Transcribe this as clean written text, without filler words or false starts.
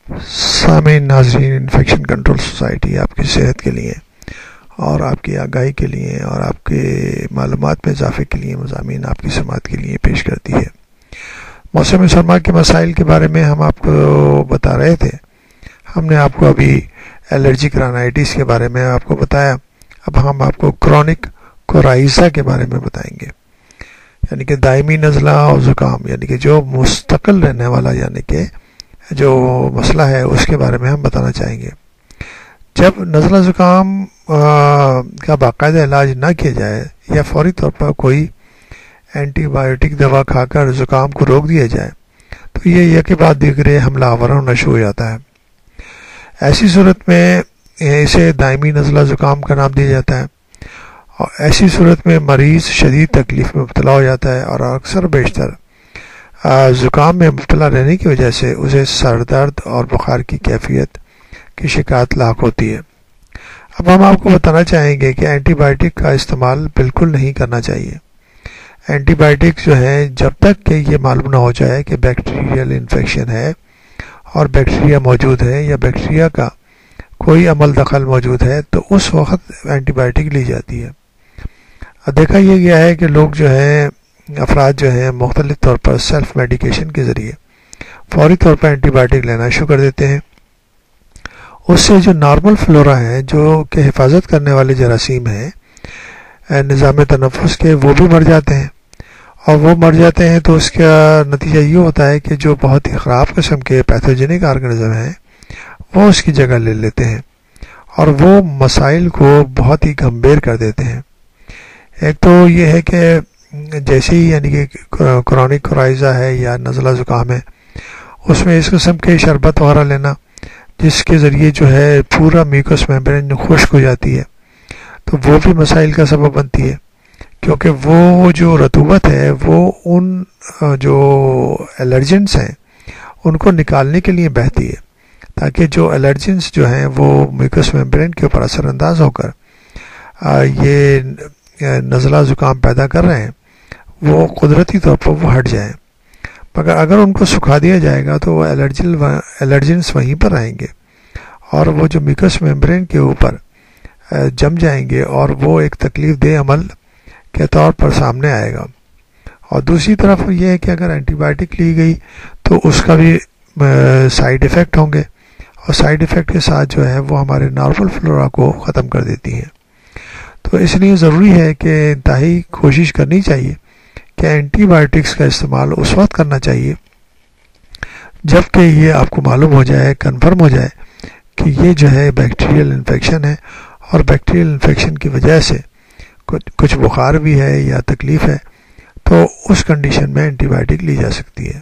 سامعین ناظرین، infection control society آپ کی صحت کے لیے اور آپ کی آگاہی کے لیے اور آپ کے معلومات میں اضافے کے لیے مضامین آپ کی سماعت کے لیے پیش کرتی ہے۔ موسم سرما کے مسائل کے بارے میں ہم آپ کو بتا رہے تھے۔ ہم نے آپ کو ابھی الرجک رائنائٹس کے بارے میں آپ کو بتایا۔ اب ہم آپ کو کرونک کورائزا کے بارے میں بتائیں گے، یعنی کہ دائمی نزلہ اور زکام، یعنی کہ جو مستقل رہنے والا یعنی کہ جو مسئلہ ہے اس کے بارے میں ہم بتانا چاہیں گے۔ جب نزلہ زکام کا باقاعدہ علاج نہ کیا جائے یا فوری طور پر کوئی اینٹی بایوٹک دوا کھا کر زکام کو روک دیا جائے تو یہ یک بعد دیگرے حملہ آور ہونا شروع ہو جاتا ہے۔ ایسی صورت میں اسے دائمی نزلہ زکام کا نام دیا جاتا ہے، اور ایسی صورت میں مریض شدید تکلیف میں مبتلا ہو جاتا ہے اور اکثر بیشتر زکام میں مبتلا رہنے کی وجہ سے اسے سر درد اور بخار کی کیفیت کی شکایت لاحق ہوتی ہے۔ اب ہم آپ کو بتانا چاہیں گے کہ اینٹی بائیوٹک کا استعمال بالکل نہیں کرنا چاہیے۔ اینٹی بائیوٹک جو ہے جب تک کہ یہ معلوم نہ ہو جائے کہ بیکٹیریل انفیکشن ہے اور بیکٹیریا موجود ہے یا بیکٹیریا کا کوئی عمل دخل موجود ہے تو اس وقت اینٹی بائیوٹک لی جاتی ہے۔ دیکھا یہ گیا ہے کہ لوگ جو ہیں افراد جو ہیں مختلف طور پر سیلف میڈیکیشن کے ذریعے فوری طور پر اینٹی بائیوٹک لینا شروع کر دیتے ہیں۔ اس سے جو نارمل فلورا ہیں، جو کہ حفاظت کرنے والے جراثیم ہیں نظام تنفس کے، وہ بھی مر جاتے ہیں، اور وہ مر جاتے ہیں تو اس کا نتیجہ یہ ہوتا ہے کہ جو بہت ہی خراب قسم کے پیتھوجینک آرگنزم ہیں وہ اس کی جگہ لے لیتے ہیں اور وہ مسائل کو بہت ہی گمبھیر کر دیتے ہیں۔ ایک تو یہ ہے کہ جیسے ہی یعنی کہ کرونک کورائزا ہے یا نزلہ زکام ہے، اس میں اس قسم کے شربت وغیرہ لینا جس کے ذریعے جو ہے پورا میوکس میمبرین خشک ہو جاتی ہے، تو وہ بھی مسائل کا سبب بنتی ہے، کیونکہ وہ جو رطوبت ہے وہ ان جو الرجنس ہیں ان کو نکالنے کے لیے بہتی ہے، تاکہ جو الرجنس جو ہیں وہ میوکس میمبرین کے اوپر اثر انداز ہو کر یہ نزلہ زکام پیدا کر رہے ہیں وہ قدرتی طور پر وہ ہٹ جائیں۔ مگر اگر ان کو سکھا دیا جائے گا تو وہ الرجنس وہیں پر رہیں گے اور وہ جو میوکس میمبرین کے اوپر جم جائیں گے اور وہ ایک تکلیف دہ عمل کے طور پر سامنے آئے گا۔ اور دوسری طرف یہ ہے کہ اگر اینٹی بائیوٹک لی گئی تو اس کا بھی سائیڈ ایفیکٹ ہوں گے، اور سائیڈ ایفیکٹ کے ساتھ جو ہے وہ ہمارے نارمل فلورا کو ختم کر دیتی ہیں۔ تو اس لیے ضروری ہے کہ انتہائی کوشش کرنی چاہیے کہ اینٹی بائیوٹکس کا استعمال اس وقت کرنا چاہیے جب کہ یہ آپ کو معلوم ہو جائے، کنفرم ہو جائے کہ یہ جو ہے بیکٹیریل انفیکشن ہے، اور بیکٹیریل انفیکشن کی وجہ سے کچھ بخار بھی ہے یا تکلیف ہے، تو اس کنڈیشن میں اینٹی بائیوٹک لی جا سکتی ہے۔